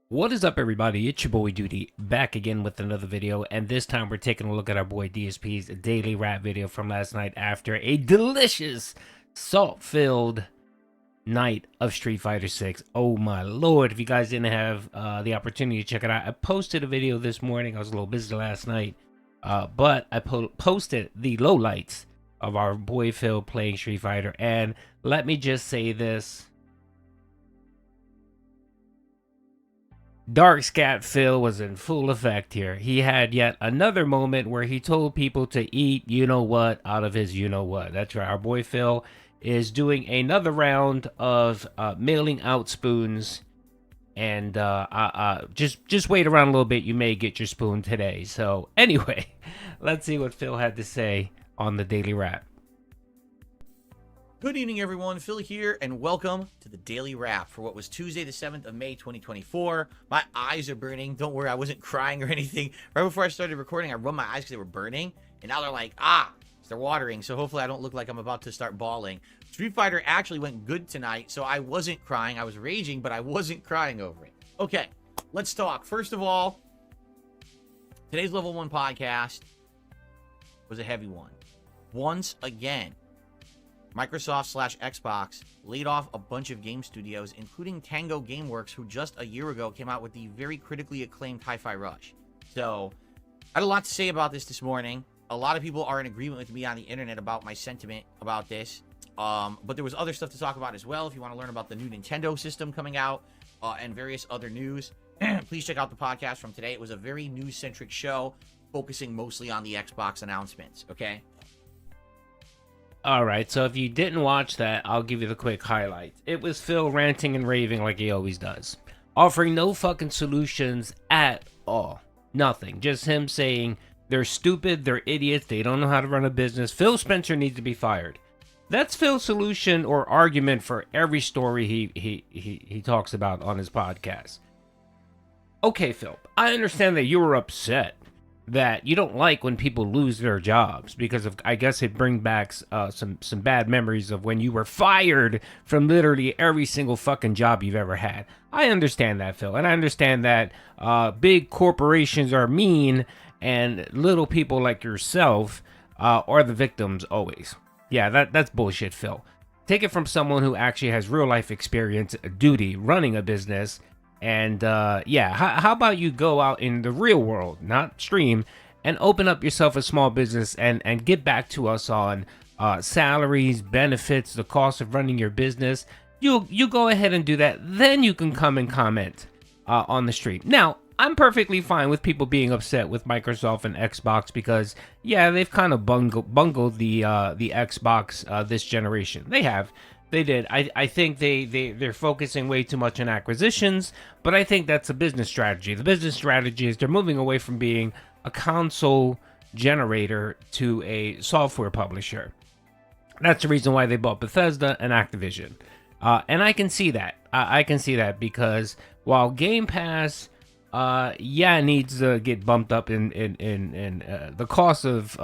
What is up, everybody? It's your boy Doody, back again with another video, and this time we're taking a look at our boy DSP's daily rap video from last night after a delicious, salt-filled night of Street Fighter 6. Oh my lord, if you guys didn't have the opportunity to check it out, I posted a video this morning. I was a little busy last night, but I posted the lowlights of our boy Phil playing Street Fighter, and let me just say this. Dark Scat Phil was in full effect here. He had yet another moment where he told people to eat you-know-what out of his you-know-what. That's right, our boy Phil is doing another round of mailing out spoons. And just wait around a little bit. You may get your spoon today. So anyway, let's see what Phil had to say on the Daily Wrap. Good evening, everyone. Phil here, and welcome to the Daily Wrap for what was Tuesday, the 7th of May, 2024. My eyes are burning. Don't worry, I wasn't crying or anything. Right before I started recording, I rubbed my eyes because they were burning, and now they're like, they're watering, so hopefully I don't look like I'm about to start bawling. Street Fighter actually went good tonight, so I wasn't crying. I was raging, but I wasn't crying over it. Okay, let's talk. First of all, today's Level 1 podcast was a heavy one. Once again, Microsoft/Xbox laid off a bunch of game studios, including Tango Gameworks, who just a year ago came out with the very critically acclaimed Hi-Fi Rush. So, I had a lot to say about this morning. A lot of people are in agreement with me on the internet about my sentiment about this. But there was other stuff to talk about as well. If you want to learn about the new Nintendo system coming out and various other news, please check out the podcast from today. It was a very news-centric show, focusing mostly on the Xbox announcements, okay? Alright, so if you didn't watch that, I'll give you the quick highlights. It was Phil ranting and raving like he always does. Offering no fucking solutions at all. Nothing. Just him saying they're stupid, they're idiots, they don't know how to run a business. Phil Spencer needs to be fired. That's Phil's solution or argument for every story he talks about on his podcast. Okay, Phil, I understand that you were upset that you don't like when people lose their jobs because of, I guess it brings back some bad memories of when you were fired from literally every single fucking job you've ever had. I understand that, Phil, and I understand that big corporations are mean and little people like yourself are the victims always. Yeah, that's bullshit, Phil. Take it from someone who actually has real life experience, duty, running a business. And yeah, how about you go out in the real world, not stream, and open up yourself a small business and get back to us on salaries, benefits, the cost of running your business. You go ahead and do that. Then you can come and comment on the stream. Now, I'm perfectly fine with people being upset with Microsoft and Xbox because, yeah, they've kind of bungled the Xbox this generation. They have. They did. I think they're focusing way too much on acquisitions, but I think that's a business strategy. The business strategy is they're moving away from being a console generator to a software publisher. That's the reason why they bought Bethesda and Activision. And I can see that. I can see that because while Game Pass, yeah, needs to get bumped up in the cost of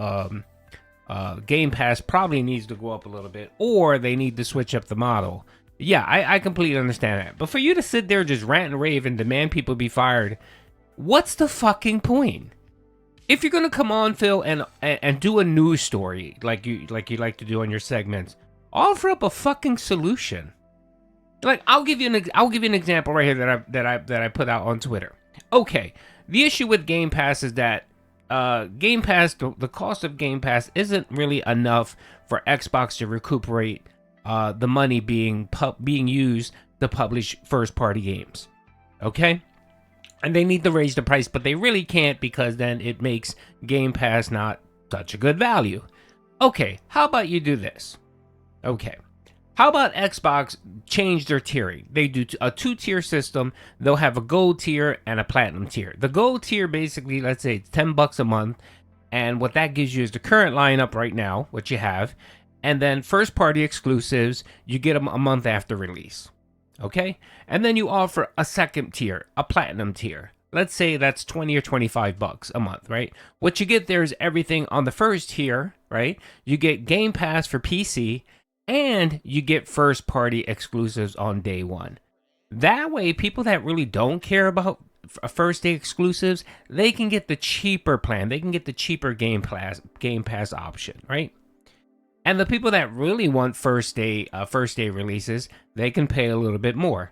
Game Pass probably needs to go up a little bit, or they need to switch up the model. Yeah, I completely understand that. But for you to sit there just rant and rave and demand people be fired, what's the fucking point? If you're gonna come on, Phil, and do a news story like you like to do on your segments, offer up a fucking solution. Like I'll give you an example right here that I put out on Twitter. Okay, the issue with Game Pass is that Game Pass, the cost of Game Pass isn't really enough for Xbox to recuperate the money being used to publish first-party games. Okay? And they need to raise the price, but they really can't because then it makes Game Pass not such a good value. Okay, how about you do this? Okay. How about Xbox change their tiering? They do a two-tier system. They'll have a gold tier and a platinum tier. The gold tier, basically, let's say it's $10 a month. And what that gives you is the current lineup right now, what you have. And then first-party exclusives, you get them a month after release. Okay? And then you offer a second tier, a platinum tier. Let's say that's $20 or $25 a month, right? What you get there is everything on the first tier, right? You get Game Pass for PC, and you get first-party exclusives on day one. That way, people that really don't care about first day exclusives, they can get the cheaper plan. They can get the cheaper Game Pass option, right? And the people that really want first day releases, they can pay a little bit more.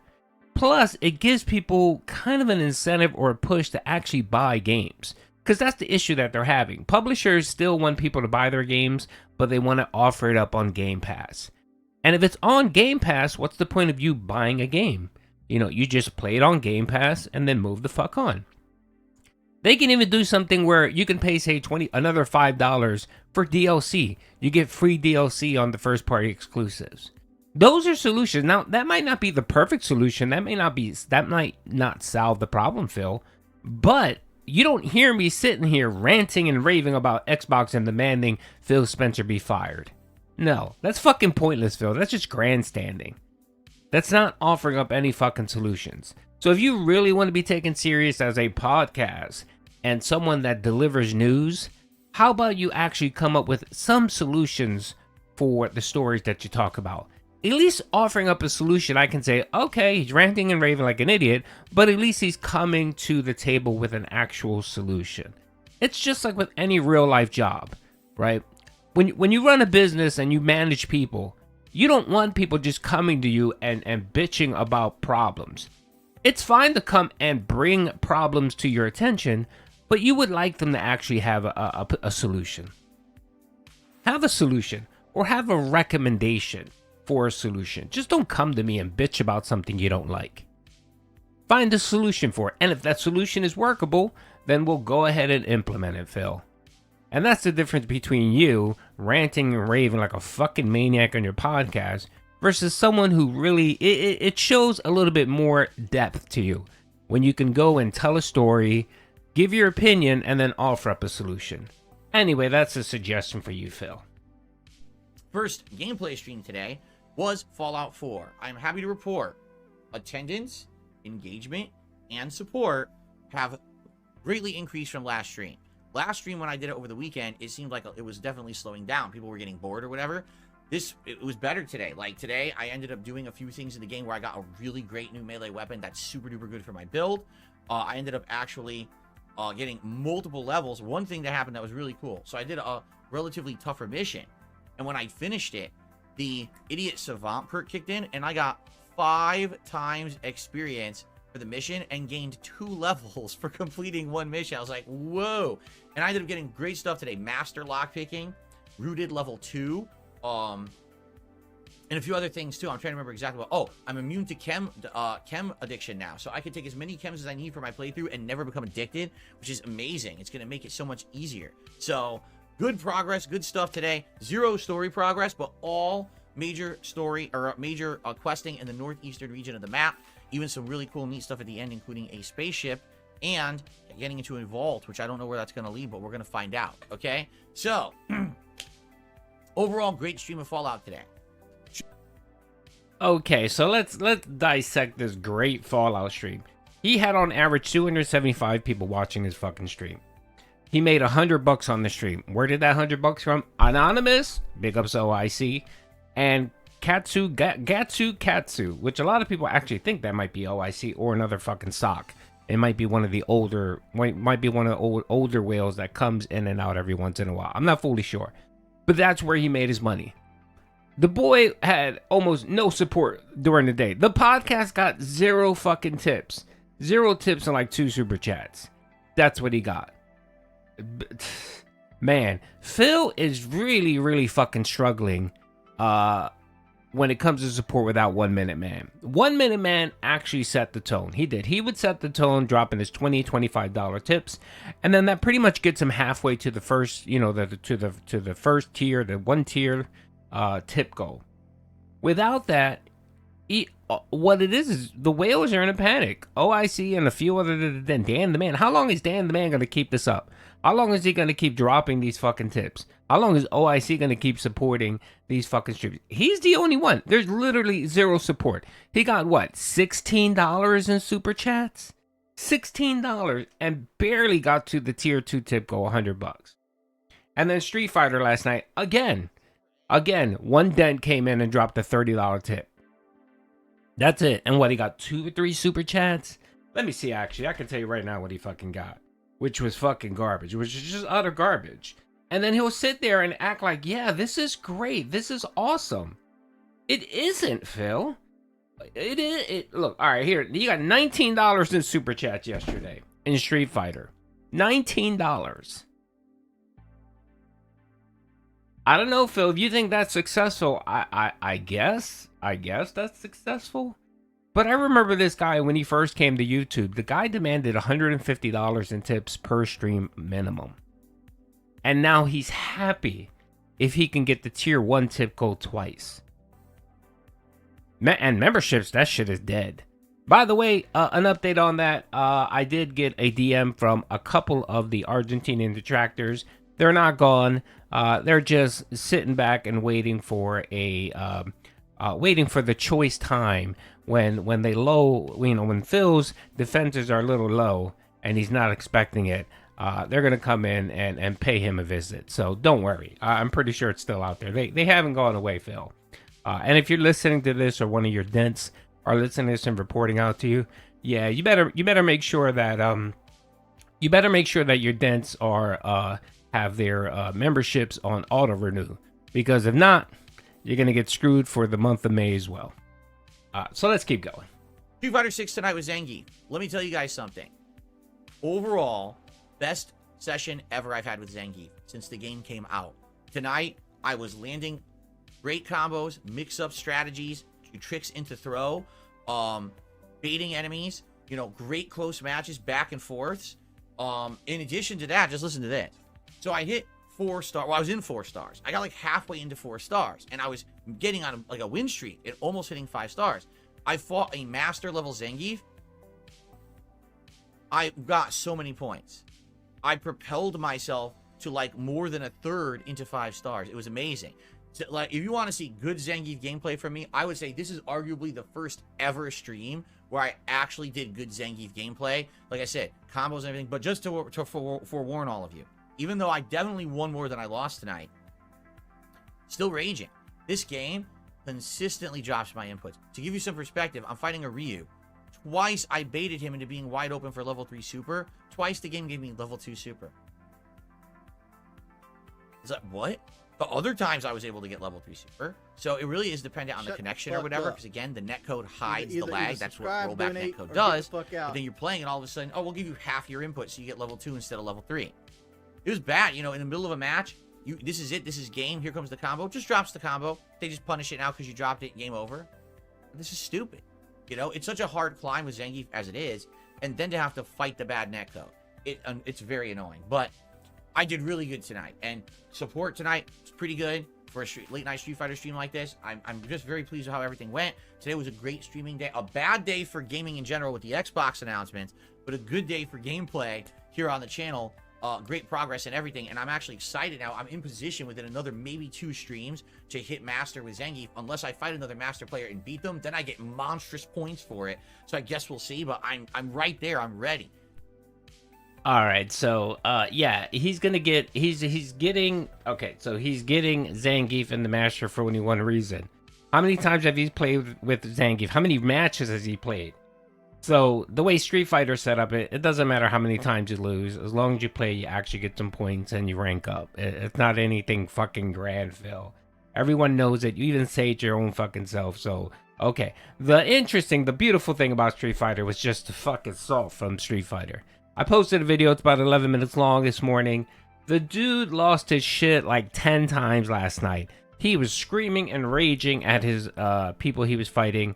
Plus, it gives people kind of an incentive or a push to actually buy games. Because that's the issue that they're having. Publishers still want people to buy their games, but they want to offer it up on Game Pass. And if it's on Game Pass, what's the point of you buying a game? You know, you just play it on Game Pass and then move the fuck on. They can even do something where you can pay, say, another $5 for DLC. You get free DLC on the first party exclusives. Those are solutions. Now, that might not be the perfect solution. That might not solve the problem, Phil. But you don't hear me sitting here ranting and raving about Xbox and demanding Phil Spencer be fired. No, that's fucking pointless, Phil. That's just grandstanding. That's not offering up any fucking solutions. So if you really want to be taken serious as a podcast and someone that delivers news, how about you actually come up with some solutions for the stories that you talk about? At least offering up a solution, I can say, okay, he's ranting and raving like an idiot, but at least he's coming to the table with an actual solution. It's just like with any real life job, right? When you run a business and you manage people, you don't want people just coming to you and bitching about problems. It's fine to come and bring problems to your attention, but you would like them to actually have a solution. Have a solution or have a recommendation for a solution. Just don't come to me and bitch about something you don't like. Find a solution for it. And if that solution is workable, then we'll go ahead and implement it, Phil. And that's the difference between you ranting and raving like a fucking maniac on your podcast versus someone who really, it shows a little bit more depth to you when you can go and tell a story, give your opinion, and then offer up a solution. Anyway, that's a suggestion for you, Phil. First gameplay stream today was Fallout 4. I'm happy to report attendance, engagement, and support have greatly increased from last stream. Last stream, when I did it over the weekend, it seemed like it was definitely slowing down. People were getting bored or whatever. It was better today. Like today, I ended up doing a few things in the game where I got a really great new melee weapon that's super duper good for my build. I ended up actually getting multiple levels. One thing that happened that was really cool. So I did a relatively tougher mission. And when I finished it, the Idiot Savant perk kicked in, and I got 5 times experience for the mission and gained 2 levels for completing one mission. I was like, whoa. And I ended up getting great stuff today. Master lockpicking, Rooted level 2, and a few other things too. I'm trying to remember exactly what. Oh, I'm immune to chem addiction now, so I can take as many chems as I need for my playthrough and never become addicted, which is amazing. It's going to make it so much easier. So good progress, good stuff today. 0 story progress, but all major story or major questing in the northeastern region of the map. Even some really cool neat stuff at the end, including a spaceship and getting into a vault, which I don't know where that's going to lead, but we're going to find out. Okay, so overall, great stream of Fallout today. Okay, so let's dissect this great Fallout stream. He had on average 275 people watching his fucking stream. He made $100 on the stream. Where did that $100 from? Anonymous, big ups OIC, and Katsu, which a lot of people actually think that might be OIC or another fucking sock. It might be one of the older whales that comes in and out every once in a while. I'm not fully sure, but that's where he made his money. The boy had almost no support during the day. The podcast got 0 fucking tips. 0 tips and like 2 super chats. That's what he got. Man, Phil is really, really fucking struggling when it comes to support without 1 Minute Man. 1 Minute Man actually set the tone. He did. He would set the tone, dropping his $20, $25 tips, and then that pretty much gets him halfway to the first, to the first tier, the 1 tier tip goal. Without that, what it is the whales are in a panic. OIC and a few other than Dan the Man. How long is Dan the Man going to keep this up? How long is he going to keep dropping these fucking tips? How long is OIC going to keep supporting these fucking streams? He's the only one. There's literally 0 support. He got what, $16 in super chats? $16 and barely got to the tier 2 tip goal, $100. And then Street Fighter last night, again, one dent came in and dropped a $30 tip. That's it. And what, he got 2 or 3 super chats? Let me see, actually. I can tell you right now what he fucking got. Which was fucking garbage. Which is just utter garbage. And then he'll sit there and act like, yeah, this is great. This is awesome. It isn't, Phil. It is. Look, all right, here. You got $19 in super chats yesterday in Street Fighter. $19. I don't know, Phil. If you think that's successful, I guess that's successful. But I remember this guy when he first came to YouTube. The guy demanded $150 in tips per stream minimum. And now he's happy if he can get the tier 1 tip code twice. And memberships, that shit is dead. By the way, an update on that. I did get a DM from a couple of the Argentinian Detractors. They're not gone. They're just sitting back and waiting for the choice time when they low, when Phil's defenses are a little low and he's not expecting it. They're gonna come in and pay him a visit. So don't worry. I'm pretty sure it's still out there. They haven't gone away, Phil. And if you're listening to this, or one of your dents are listening to this and reporting out to you, yeah, you better make sure that your dents are have their memberships on auto renew, because if not, you're gonna get screwed for the month of May as well. So let's keep going. Street Fighter 6 tonight with Zangief. Let me tell you guys something. Overall, best session ever I've had with Zangief since the game came out. Tonight, I was landing great combos, mix-up strategies, tricks into throw, baiting enemies, great close matches, back and forths. In addition to that, just listen to this. So I hit 4 stars. Well, I was in 4 stars. I got like halfway into 4 stars, and I was getting on like a win streak and almost hitting 5 stars. I fought a master level Zangief. I got so many points. I propelled myself to like more than a third into 5 stars. It was amazing. So, like, if you want to see good Zangief gameplay from me, I would say this is arguably the first ever stream where I actually did good Zangief gameplay. Like I said, combos and everything. But just to forewarn all of you, even though I definitely won more than I lost tonight, still raging. This game consistently drops my inputs. To give you some perspective, I'm fighting a Ryu. Twice I baited him into being wide open for level 3 super. Twice the game gave me level 2 super. Is that what? But other times I was able to get level 3 super. So it really is dependent on the connection or whatever. Because again, the netcode hides the lag. That's what rollback netcode does. But then you're playing and all of a sudden, oh, we'll give you half your input so you get level 2 instead of level 3. It was bad, in the middle of a match. This is it. This is game. Here comes the combo. Just drops the combo. They just punish it now because you dropped it. Game over. This is stupid. It's such a hard climb with Zangief as it is. And then to have to fight the bad netcode. It's very annoying. But I did really good tonight. And support tonight was pretty good for a late night Street Fighter stream like this. I'm just very pleased with how everything went. Today was a great streaming day. A bad day for gaming in general with the Xbox announcements. But a good day for gameplay here on the channel. Great progress and everything, and I'm actually excited now. I'm in position within another maybe 2 streams to hit master with Zangief. Unless I fight another master player and beat them, then I get monstrous points for it. So I guess we'll see, but I'm right there. I'm ready. All right, so yeah, he's getting Zangief in the master for only one reason. How many times have you played with Zangief? How many matches has he played? So the way Street Fighter set up, it doesn't matter how many times you lose. As long as you play, you actually get some points and you rank up. It's not anything fucking grand, Phil. Everyone knows it. You even say it your own fucking self. So, okay. The beautiful thing about Street Fighter was just the fucking Salt from Street Fighter. I posted a video. It's about 11 minutes long this morning. The dude lost his shit like 10 times last night. He was screaming and raging at his people he was fighting.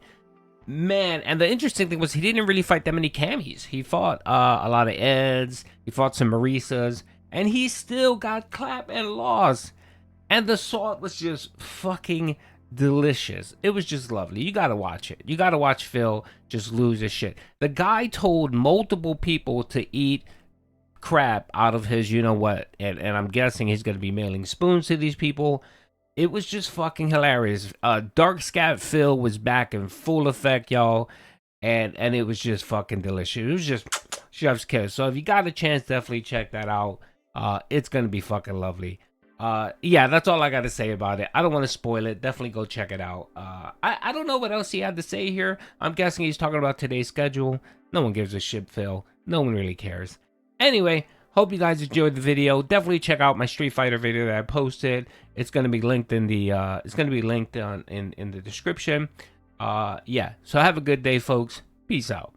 Man, and the interesting thing was he didn't really fight that many Camis. He fought a lot of Eds, he fought some Marisas, and he still got clapped and lost. And the Salt was just fucking delicious. It was just lovely. You gotta watch it. You gotta watch Phil just lose his shit. The guy told multiple people to eat crap out of his you-know-what, and I'm guessing he's gonna be mailing spoons to these people. It was just fucking hilarious. Dark Scat Phil was back in full effect, y'all. And it was just fucking delicious. It was just chef's kiss. So if you got a chance, definitely check that out. It's going to be fucking lovely. Yeah, that's all I got to say about it. I don't want to spoil it. Definitely go check it out. I don't know what else he had to say here. I'm guessing he's talking about today's schedule. No one gives a shit, Phil. No one really cares. Anyway, hope you guys enjoyed the video. Definitely check out my Street Fighter video that I posted. It's gonna be linked in the in the description. Yeah. So have a good day, folks. Peace out.